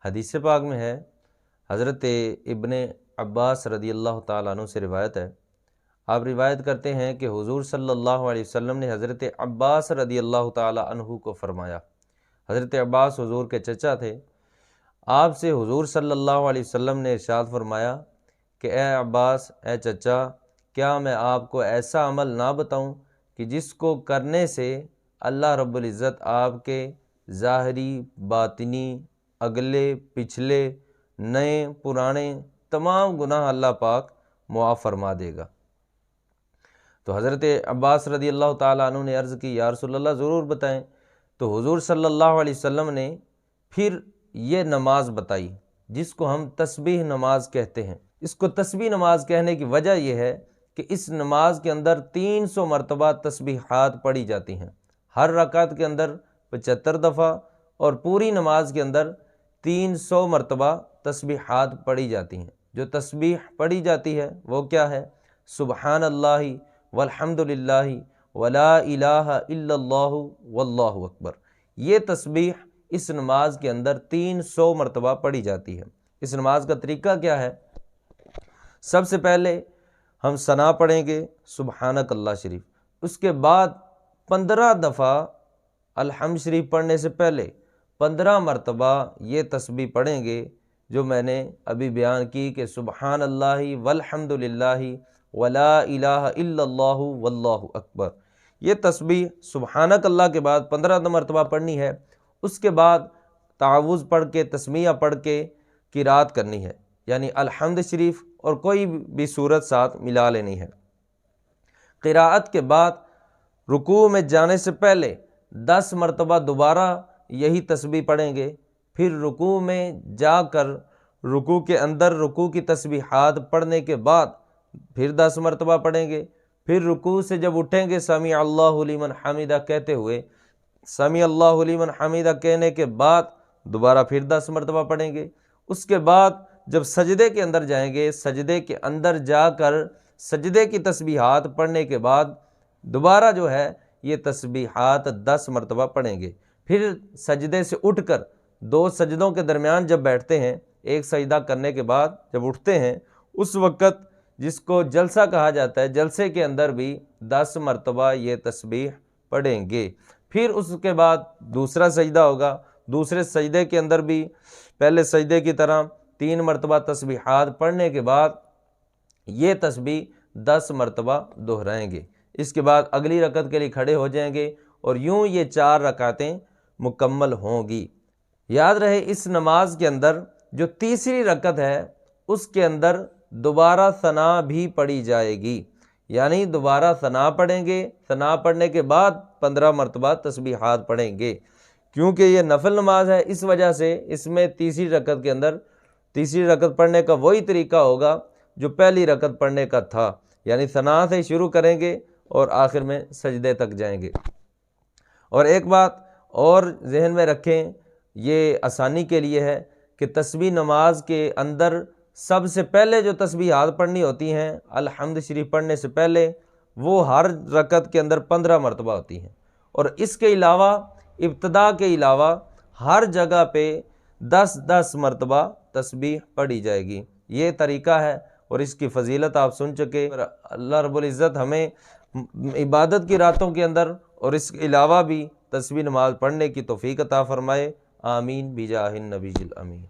حدیث پاک میں ہے، حضرت ابن عباس رضی اللہ تعالیٰ عنہ سے روایت ہے، آپ روایت کرتے ہیں کہ حضور صلی اللہ علیہ وسلم نے حضرت عباس رضی اللہ تعالیٰ عنہ کو فرمایا۔ حضرت عباس حضور کے چچا تھے۔ آپ سے حضور صلی اللہ علیہ وسلم نے ارشاد فرمایا کہ اے عباس، اے چچا، کیا میں آپ کو ایسا عمل نہ بتاؤں کہ جس کو کرنے سے اللہ رب العزت آپ کے ظاہری، باطنی، اگلے پچھلے، نئے پرانے تمام گناہ اللہ پاک معاف فرما دے گا۔ تو حضرت عباس رضی اللہ تعالیٰ عنہ نے عرض کی، یا رسول اللہ ضرور بتائیں۔ تو حضور صلی اللہ علیہ وسلم نے پھر یہ نماز بتائی جس کو ہم تسبیح نماز کہتے ہیں۔ اس کو تسبیح نماز کہنے کی وجہ یہ ہے کہ اس نماز کے اندر 300 مرتبہ تسبیحات پڑھی جاتی ہیں، ہر رکعت کے اندر 75 دفعہ، اور پوری نماز کے اندر 300 مرتبہ تسبیحات پڑھی جاتی ہیں۔ جو تسبیح پڑھی جاتی ہے وہ کیا ہے؟ سبحان اللہ والحمد للہ ولا الہ الا اللہ واللہ اکبر۔ یہ تسبیح اس نماز کے اندر 300 مرتبہ پڑھی جاتی ہے۔ اس نماز کا طریقہ کیا ہے؟ سب سے پہلے ہم ثنا پڑھیں گے سبحانک اللہ شریف، اس کے بعد 15 دفعہ الحمد شریف پڑھنے سے پہلے 15 مرتبہ یہ تسبیح پڑھیں گے جو میں نے ابھی بیان کی کہ سبحان اللہ والحمد للہ ولا الہ الا اللہ واللہ اکبر۔ یہ تسبیح سبحانک اللہ کے بعد 15 مرتبہ پڑھنی ہے۔ اس کے بعد تعوذ پڑھ کے، تسمیہ پڑھ کے قرات کرنی ہے، یعنی الحمد شریف اور کوئی بھی صورت ساتھ ملا لینی ہے۔ قراءت کے بعد رکوع میں جانے سے پہلے 10 مرتبہ دوبارہ یہی تسبیح پڑھیں گے، پھر رکوع میں جا کر رکوع کے اندر رکوع کی تسبیحات پڑھنے کے بعد پھر 10 مرتبہ پڑھیں گے، پھر رکوع سے جب اٹھیں گے سمیع اللہ لمن حمدہ کہتے ہوئے، سمیع اللہ لمن حمدہ کہنے کے بعد دوبارہ پھر 10 مرتبہ پڑھیں گے۔ اس کے بعد جب سجدے کے اندر جائیں گے، سجدے کے اندر جا کر سجدے کی تسبیحات پڑھنے کے بعد دوبارہ جو ہے یہ تسبیحات 10 مرتبہ پڑھیں گے۔ پھر سجدے سے اٹھ کر 2 سجدوں کے درمیان جب بیٹھتے ہیں، ایک سجدہ کرنے کے بعد جب اٹھتے ہیں، اس وقت جس کو جلسہ کہا جاتا ہے، جلسے کے اندر بھی 10 مرتبہ یہ تسبیح پڑھیں گے۔ پھر اس کے بعد دوسرا سجدہ ہوگا، دوسرے سجدے کے اندر بھی پہلے سجدے کی طرح 3 مرتبہ تسبیحات پڑھنے کے بعد یہ تسبیح 10 مرتبہ دہرائیں گے۔ اس کے بعد اگلی رکعت کے لیے کھڑے ہو جائیں گے اور یوں یہ 4 رکعتیں مکمل ہوں گی۔ یاد رہے اس نماز کے اندر جو تیسری رکعت ہے اس کے اندر دوبارہ ثنا بھی پڑھی جائے گی، یعنی دوبارہ ثنا پڑھیں گے، ثنا پڑھنے کے بعد 15 مرتبہ تسبیحات پڑھیں گے۔ کیونکہ یہ نفل نماز ہے، اس وجہ سے اس میں تیسری رکعت کے اندر تیسری رکعت پڑھنے کا وہی طریقہ ہوگا جو پہلی رکعت پڑھنے کا تھا، یعنی ثنا سے شروع کریں گے اور آخر میں سجدے تک جائیں گے۔ اور ایک بات اور ذہن میں رکھیں، یہ آسانی کے لیے ہے کہ تسبیح نماز کے اندر سب سے پہلے جو تسبیحات پڑھنی ہوتی ہیں الحمد شریف پڑھنے سے پہلے، وہ ہر رکعت کے اندر 15 مرتبہ ہوتی ہیں، اور اس کے علاوہ ابتدا کے علاوہ ہر جگہ پہ 10 مرتبہ تسبیح پڑھی جائے گی۔ یہ طریقہ ہے اور اس کی فضیلت آپ سن چکے۔ اللہ رب العزت ہمیں عبادت کی راتوں کے اندر اور اس کے علاوہ بھی تسبیح نماز پڑھنے کی توفیق عطا فرمائے، آمین بجاہ النبی الامین۔